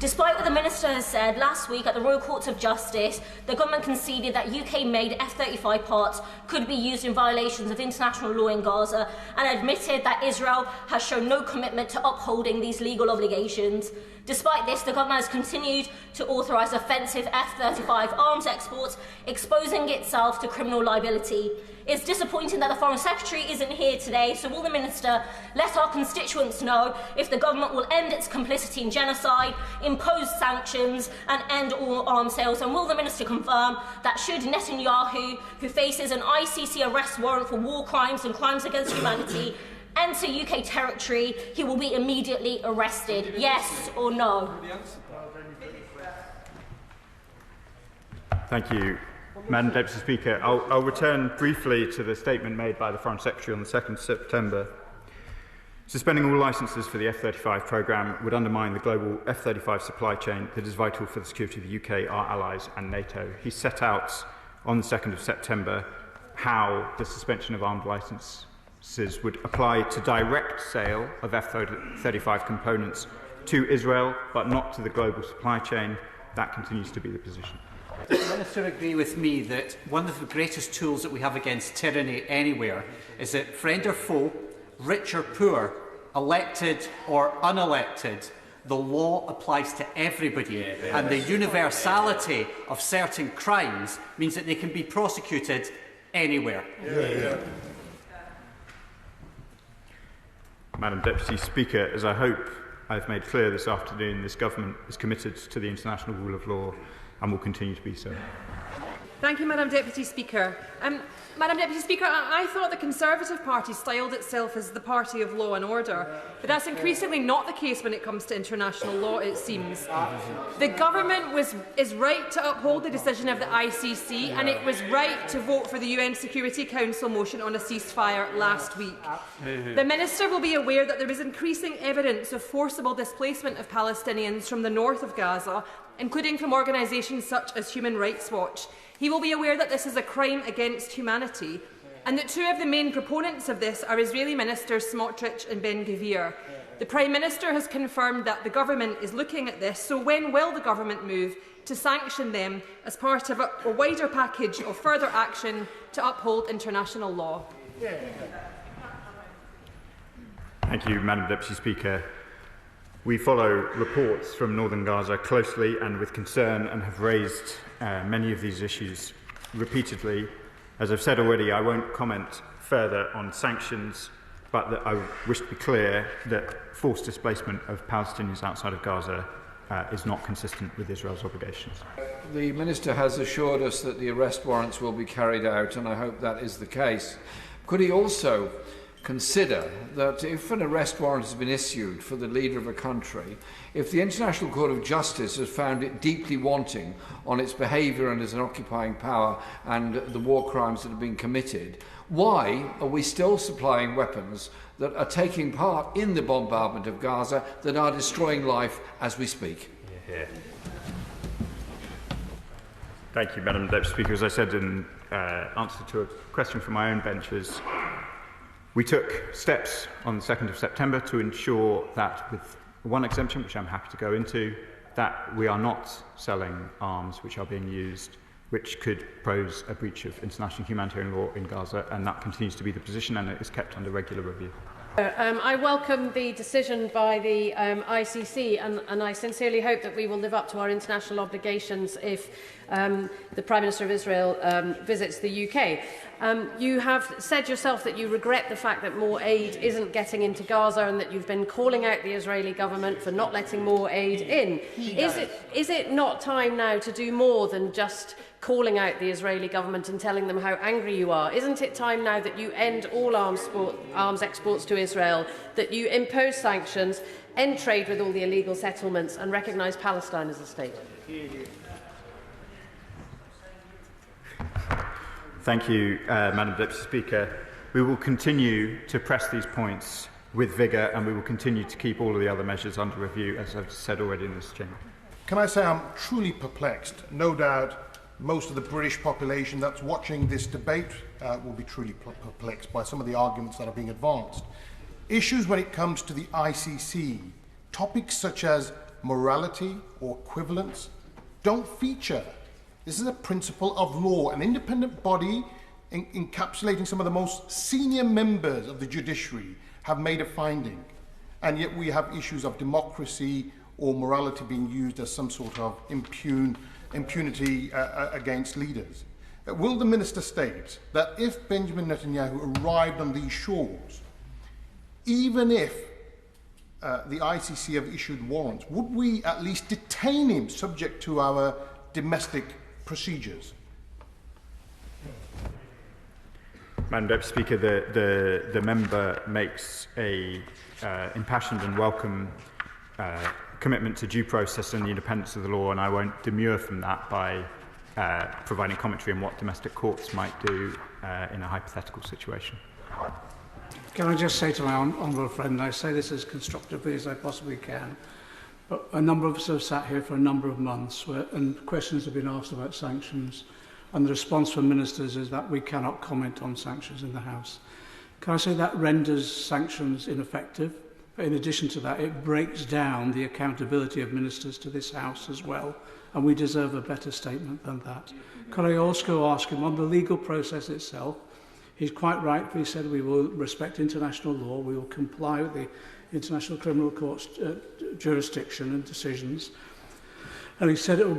Despite what the Minister has said, last week at the Royal Courts of Justice, the government conceded that UK-made F-35 parts could be used in violations of international law in Gaza and admitted that Israel has shown no commitment to upholding these legal obligations. Despite this, the government has continued to authorise offensive F-35 arms exports, exposing itself to criminal liability. It's disappointing that the Foreign Secretary isn't here today, so will the Minister let our constituents know if the government will end its complicity in genocide, impose sanctions and end all arms sales? And will the Minister confirm that should Netanyahu, who faces an ICC arrest warrant for war crimes and crimes against humanity, enter UK territory, he will be immediately arrested? Yes or no? Thank you, Madam Deputy Speaker. I'll return briefly to the statement made by the Foreign Secretary on the 2nd of September. Suspending all licences for the F-35 programme would undermine the global F-35 supply chain that is vital for the security of the UK, our allies and NATO. He set out on the 2nd of September how the suspension of armed licences would apply to direct sale of F-35 components to Israel, but not to the global supply chain. That continues to be the position. Does the Minister agree with me that one of the greatest tools that we have against tyranny anywhere is that, friend or foe, rich or poor, elected or unelected, the law applies to everybody, and the universality of certain crimes means that they can be prosecuted anywhere? Madam Deputy Speaker, as I hope I've made clear this afternoon, this government is committed to the international rule of law and will continue to be so. Thank you, Madam Deputy Speaker. Madam Deputy Speaker, I thought the Conservative Party styled itself as the party of law and order, but that's increasingly not the case when it comes to international law, it seems. The government is right to uphold the decision of the ICC, and it was right to vote for the UN Security Council motion on a ceasefire last week. The Minister will be aware that there is increasing evidence of forcible displacement of Palestinians from the north of Gaza, including from organisations such as Human Rights Watch. He will be aware that this is a crime against humanity, and that two of the main proponents of this are Israeli Ministers Smotrich and Ben-Gvir. The Prime Minister has confirmed that the government is looking at this, so when will the government move to sanction them as part of a wider package of further action to uphold international law? Thank you, Madam Deputy Speaker. We follow reports from northern Gaza closely and with concern, and have raised many of these issues repeatedly. As I've said already, I won't comment further on sanctions, but that I wish to be clear that forced displacement of Palestinians outside of Gaza is not consistent with Israel's obligations. The Minister has assured us that the arrest warrants will be carried out, and I hope that is the case. Could he also consider that if an arrest warrant has been issued for the leader of a country, if the International Court of Justice has found it deeply wanting on its behaviour and as an occupying power and the war crimes that have been committed, why are we still supplying weapons that are taking part in the bombardment of Gaza, that are destroying life as we speak? Thank you, Madam Deputy Speaker. As I said in answer to a question from my own benches, we took steps on the 2nd of September to ensure that, with one exemption, which I'm happy to go into, that we are not selling arms which are being used, which could pose a breach of international humanitarian law in Gaza, and that continues to be the position, and it is kept under regular review. I welcome the decision by the ICC, and I sincerely hope that we will live up to our international obligations if the Prime Minister of Israel visits the UK. You have said yourself that you regret the fact that more aid isn't getting into Gaza, and that you've been calling out the Israeli government for not letting more aid in. Is it not time now to do more than just calling out the Israeli government and telling them how angry you are? Isn't it time now that you end all arms exports to Israel, that you impose sanctions, end trade with all the illegal settlements, and recognise Palestine as a state? Thank you, Madam Deputy Speaker. We will continue to press these points with vigour, and we will continue to keep all of the other measures under review, as I've said already in this chamber. Can I say I'm truly perplexed? No doubt most of the British population that's watching this debate will be truly perplexed by some of the arguments that are being advanced. Issues when it comes to the ICC, topics such as morality or equivalence don't feature. This is a principle of law. An independent body encapsulating some of the most senior members of the judiciary have made a finding, and yet we have issues of democracy or morality being used as some sort of impunity against leaders. Will the Minister state that if Benjamin Netanyahu arrived on these shores, even if the ICC have issued warrants, would we at least detain him subject to our domestic procedures? Madam Deputy Speaker, the member makes a impassioned and welcome commitment to due process and the independence of the law, and I won't demur from that by providing commentary on what domestic courts might do in a hypothetical situation. Can I just say to my honourable friend, and I say this as constructively as I possibly can, but a number of us have sat here for a number of months and questions have been asked about sanctions, and the response from ministers is that we cannot comment on sanctions in the House. Can I say that renders sanctions ineffective? But in addition to that, it breaks down the accountability of ministers to this House as well, and we deserve a better statement than that. Could I also ask him on the legal process itself? He's quite right when he said we will respect international law, we will comply with the International Criminal Court's jurisdiction and decisions. And he said it will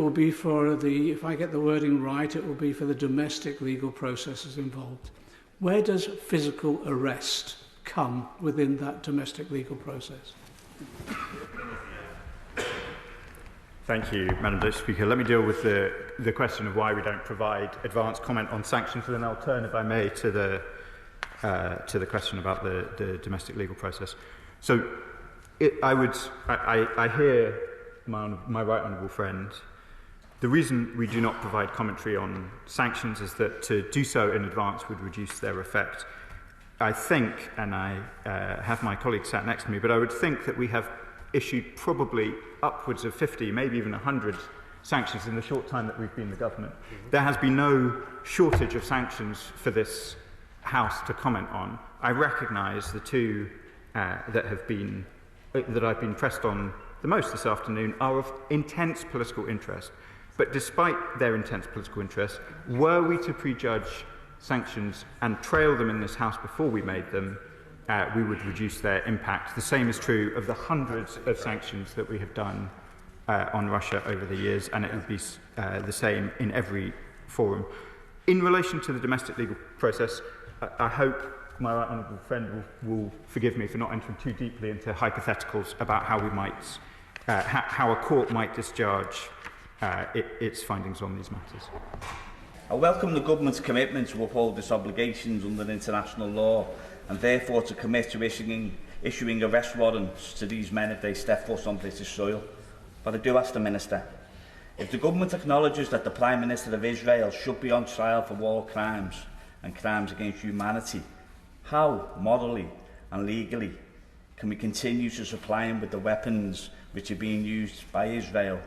be for the, if I get the wording right, it will be for the domestic legal processes involved. Where does physical arrest come within that domestic legal process? Thank you, Madam Deputy Speaker. Let me deal with the question of why we don't provide advance comment on sanctions, and then I'll turn, if I may, to the question about the domestic legal process. So, I hear my right honourable friend. The reason we do not provide commentary on sanctions is that to do so in advance would reduce their effect. I think, and I have my colleague sat next to me, but I would think that we have issued probably upwards of 50, maybe even 100 sanctions in the short time that we've been the government. There has been no shortage of sanctions for this House to comment on. I recognise the two that I've been pressed on the most this afternoon are of intense political interest. But despite their intense political interest, were we to prejudge sanctions and trail them in this House before we made them, we would reduce their impact. The same is true of the hundreds of sanctions that we have done on Russia over the years, and it would be the same in every forum. In relation to the domestic legal process, I hope my right honourable friend will forgive me for not entering too deeply into hypotheticals about how we might, how a court might discharge its findings on these matters. I welcome the government's commitment to uphold its obligations under international law, and therefore to commit to issuing arrest warrants to these men if they step foot on British soil. But I do ask the Minister, if the government acknowledges that the Prime Minister of Israel should be on trial for war crimes and crimes against humanity, how, morally and legally, can we continue to supply him with the weapons which are being used by Israel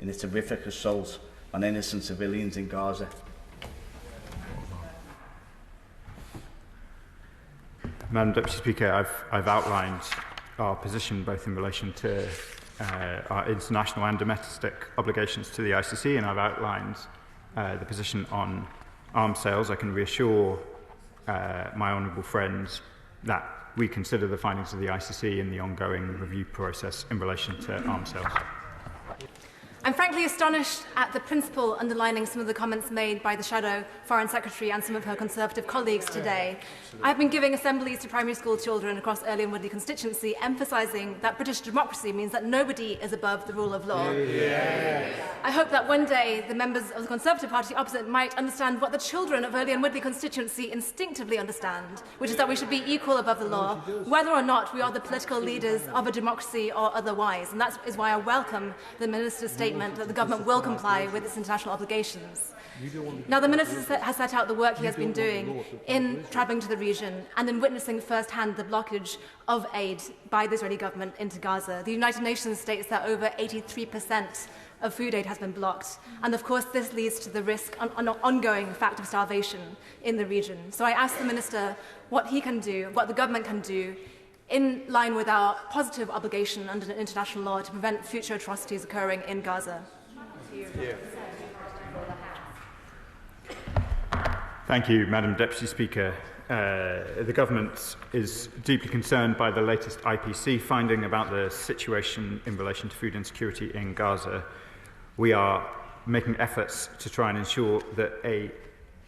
in its horrific assault on innocent civilians in Gaza? Madam Deputy Speaker, I've outlined our position both in relation to our international and domestic obligations to the ICC, and I've outlined the position on arms sales. I can reassure my honourable friends that we consider the findings of the ICC in the ongoing review process in relation to arms sales. I'm frankly astonished at the principle underlining some of the comments made by the Shadow Foreign Secretary and some of her Conservative colleagues today. I've been giving assemblies to primary school children across Earley and Woodley constituency, emphasising that British democracy means that nobody is above the rule of law. Yeah. I hope that one day the members of the Conservative Party opposite might understand what the children of Earley and Woodley constituency instinctively understand, which is that we should be equal above the law, whether or not we are the political leaders of a democracy or otherwise. And that is why I welcome the Minister's statement that the government will comply with its international obligations. Now, the Minister has set out the work he has been doing in travelling to the region and in witnessing firsthand the blockage of aid by the Israeli government into Gaza. The United Nations states that over 83% of food aid has been blocked. And of course, this leads to the risk, an ongoing fact of starvation in the region. So I ask the Minister what he can do, what the government can do, in line with our positive obligation under international law to prevent future atrocities occurring in Gaza. Thank you, Madam Deputy Speaker. The Government is deeply concerned by the latest IPC finding about the situation in relation to food insecurity in Gaza. We are making efforts to try and ensure that a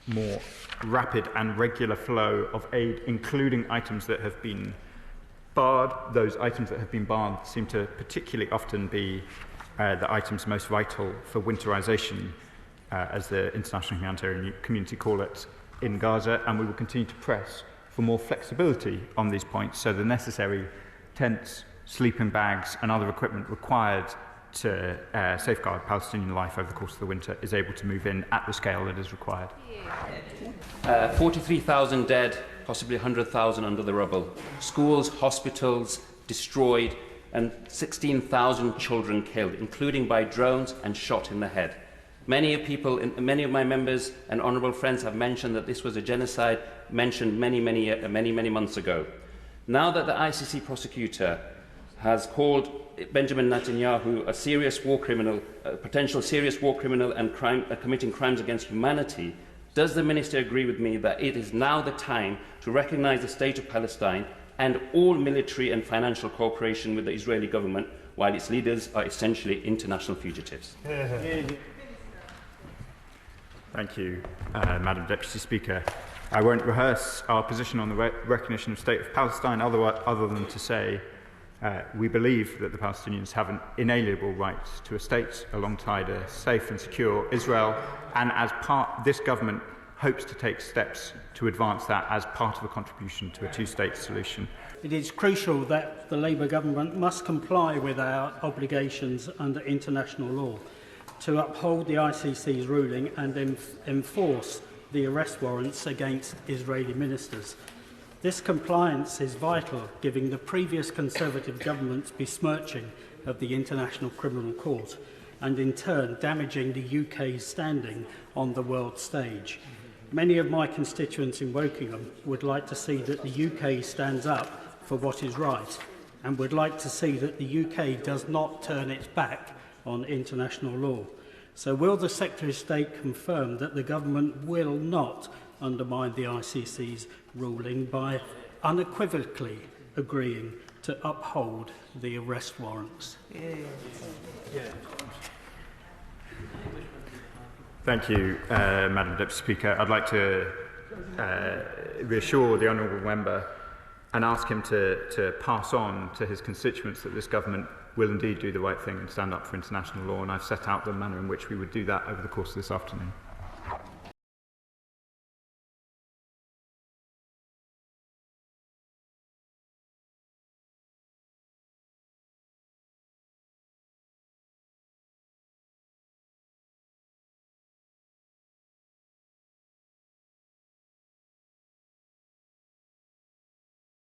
more rapid and regular flow of aid, including items that have been barred. Those items that have been barred seem to particularly often be the items most vital for winterization, as the international humanitarian community call it, in Gaza, and we will continue to press for more flexibility on these points, so the necessary tents, sleeping bags and other equipment required to safeguard Palestinian life over the course of the winter is able to move in at the scale that is required. 43,000 dead, possibly 100,000 under the rubble. Schools, hospitals destroyed, and 16,000 children killed, including by drones and shot in the head. Many of my members and honourable friends have mentioned that this was a genocide mentioned many months ago. Now that the ICC prosecutor has called Benjamin Netanyahu a serious war criminal, a potential serious war criminal and committing crimes against humanity, does the Minister agree with me that it is now the time to recognise the State of Palestine and all military and financial cooperation with the Israeli government, while its leaders are essentially international fugitives? Thank you, Madam Deputy Speaker. I won't rehearse our position on the recognition of State of Palestine other than to say we believe that the Palestinians have an inalienable right to a state alongside a safe and secure Israel, and as part, this government hopes to take steps to advance that as part of a contribution to a two-state solution. It is crucial that the Labour government must comply with our obligations under international law to uphold the ICC's ruling and enforce the arrest warrants against Israeli ministers. This compliance is vital, given the previous Conservative government's besmirching of the International Criminal Court and in turn damaging the UK's standing on the world stage. Many of my constituents in Wokingham would like to see that the UK stands up for what is right and would like to see that the UK does not turn its back on international law. So will the Secretary of State confirm that the government will not undermine the ICC's ruling by unequivocally agreeing to uphold the arrest warrants? Thank you, Madam Deputy Speaker. I'd like to reassure the honourable member and ask him to pass on to his constituents that this government will indeed do the right thing and stand up for international law, and I've set out the manner in which we would do that over the course of this afternoon.